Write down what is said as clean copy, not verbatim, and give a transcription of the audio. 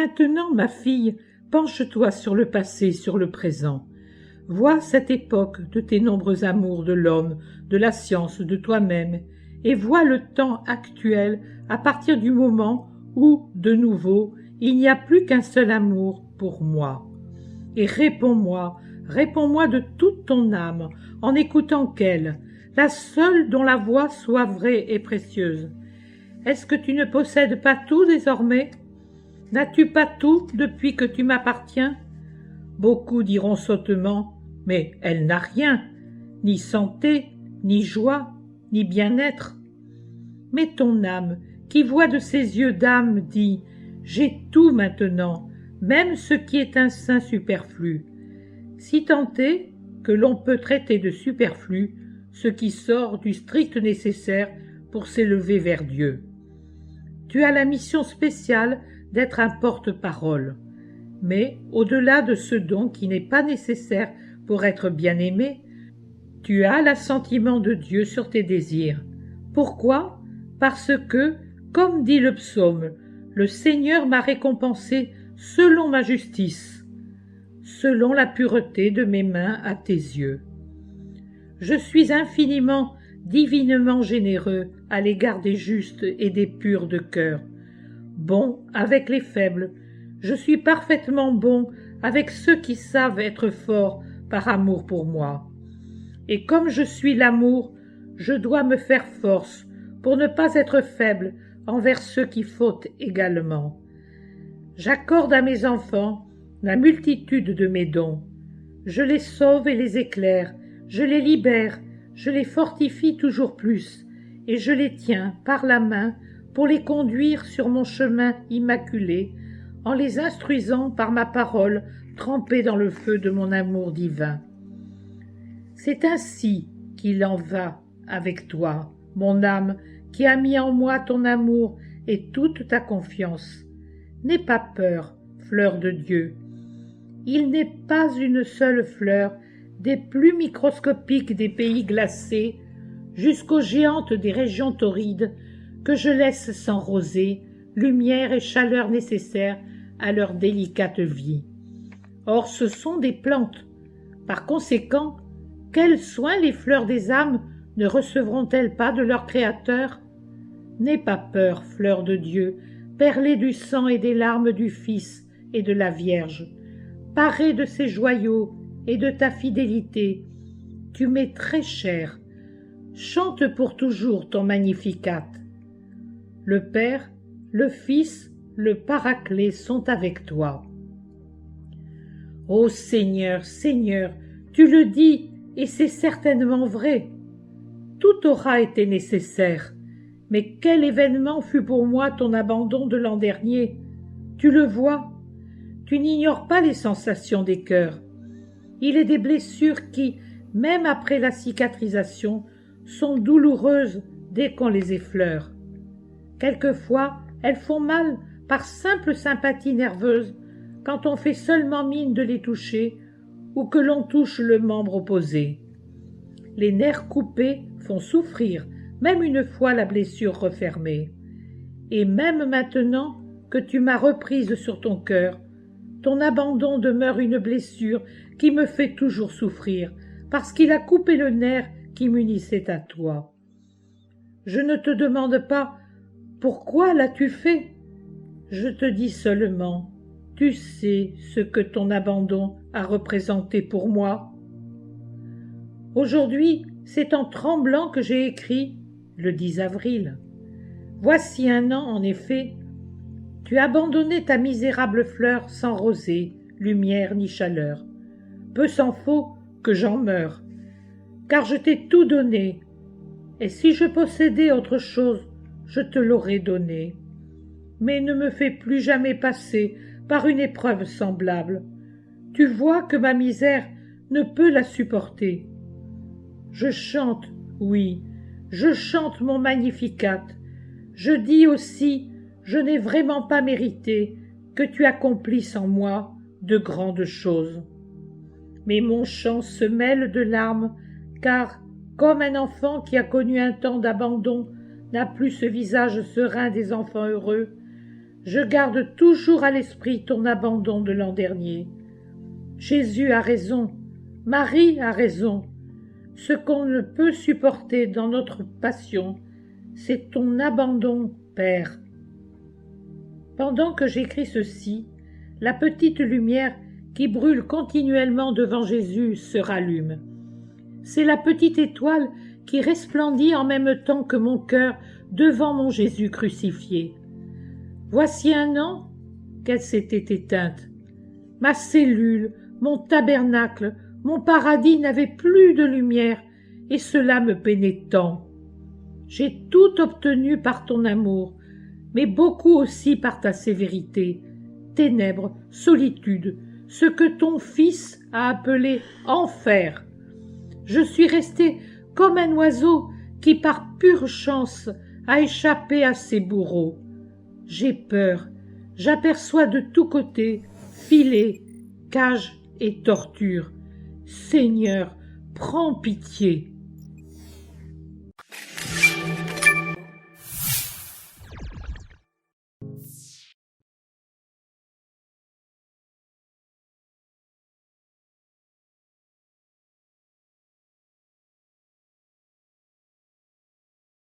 maintenant, ma fille, penche-toi sur le passé, sur le présent. Vois cette époque de tes nombreux amours de l'homme, de la science, de toi-même, et vois le temps actuel à partir du moment où, de nouveau, il n'y a plus qu'un seul amour pour moi. Et réponds-moi de toute ton âme, en écoutant qu'elle, la seule dont la voix soit vraie et précieuse. Est-ce que tu ne possèdes pas tout désormais? N'as-tu pas tout depuis que tu m'appartiens? Beaucoup diront sottement, mais elle n'a rien, ni santé, ni joie, ni bien-être. Mais ton âme, qui voit de ses yeux d'âme, dit, j'ai tout maintenant, même ce qui est un sein superflu. Si tant est que l'on peut traiter de superflu ce qui sort du strict nécessaire pour s'élever vers Dieu. Tu as la mission spéciale d'être un porte-parole, mais au-delà de ce don qui n'est pas nécessaire pour être bien-aimé, tu as l'assentiment de Dieu sur tes désirs. Pourquoi? Parce que, comme dit le psaume, le Seigneur m'a récompensé selon ma justice, selon la pureté de mes mains à tes yeux. Je suis infiniment, divinement généreux à l'égard des justes et des purs de cœur. Bon avec les faibles, je suis parfaitement bon avec ceux qui savent être forts par amour pour moi. Et comme je suis l'amour, je dois me faire force pour ne pas être faible envers ceux qui fautent également. J'accorde à mes enfants la multitude de mes dons. Je les sauve et les éclaire, je les libère, je les fortifie toujours plus, et je les tiens par la main pour les conduire sur mon chemin immaculé, en les instruisant par ma parole trempée dans le feu de mon amour divin. C'est ainsi qu'il en va avec toi, mon âme, qui a mis en moi ton amour et toute ta confiance. N'aie pas peur, fleur de Dieu. Il n'est pas une seule fleur, des plus microscopiques des pays glacés, jusqu'aux géantes des régions torrides, que je laisse sans rosée, lumière et chaleur nécessaires à leur délicate vie. Or ce sont des plantes. Par conséquent, quels soins les fleurs des âmes ne recevront-elles pas de leur Créateur? N'aie pas peur, fleur de Dieu, perlée du sang et des larmes du Fils et de la Vierge. Parée de ces joyaux et de ta fidélité, tu m'es très chère. Chante pour toujours ton Magnificat. Le Père, le Fils, le Paraclet sont avec toi. Ô Seigneur, Seigneur, tu le dis, et c'est certainement vrai. Tout aura été nécessaire. Mais quel événement fut pour moi ton abandon de l'an dernier? Tu le vois, tu n'ignores pas les sensations des cœurs. Il est des blessures qui, même après la cicatrisation, sont douloureuses dès qu'on les effleure. Quelquefois, elles font mal par simple sympathie nerveuse quand on fait seulement mine de les toucher ou que l'on touche le membre opposé. Les nerfs coupés font souffrir, même une fois la blessure refermée. Et même maintenant que tu m'as reprise sur ton cœur, ton abandon demeure une blessure qui me fait toujours souffrir, parce qu'il a coupé le nerf qui m'unissait à toi. Je ne te demande pas « Pourquoi l'as-tu fait ?» Je te dis seulement « Tu sais ce que ton abandon a représenté pour moi ?» Aujourd'hui, c'est en tremblant que j'ai écrit le 10 avril. Voici un an, en effet, tu as abandonné ta misérable fleur sans rosée, lumière ni chaleur. Peu s'en faut que j'en meure, car je t'ai tout donné, et si je possédais autre chose, je te l'aurais donné. Mais ne me fais plus jamais passer par une épreuve semblable. Tu vois que ma misère ne peut la supporter. Je chante, oui, je chante mon Magnificat. Je dis aussi, je n'ai vraiment pas mérité que tu accomplisses en moi de grandes choses. Mais mon chant se mêle de larmes, car, comme un enfant qui a connu un temps d'abandon n'a plus ce visage serein des enfants heureux, Je garde toujours à l'esprit ton abandon de l'an dernier. Jésus a raison, Marie a raison. Ce qu'on ne peut supporter dans notre passion, c'est ton abandon, Père. Pendant que j'écris ceci, la petite lumière qui brûle continuellement devant Jésus se rallume. C'est la petite étoile qui resplendit en même temps que mon cœur devant mon Jésus crucifié. Voici 1 an qu'elle s'était éteinte. Ma cellule, mon tabernacle, mon paradis n'avaient plus de lumière, et cela me peinait tant. J'ai tout obtenu par ton amour, mais beaucoup aussi par ta sévérité, ténèbres, solitude, ce que ton Fils a appelé enfer. Je suis resté comme un oiseau qui, par pure chance, a échappé à ses bourreaux. J'ai peur, j'aperçois de tous côtés filets, cages et tortures. Seigneur, prends pitié.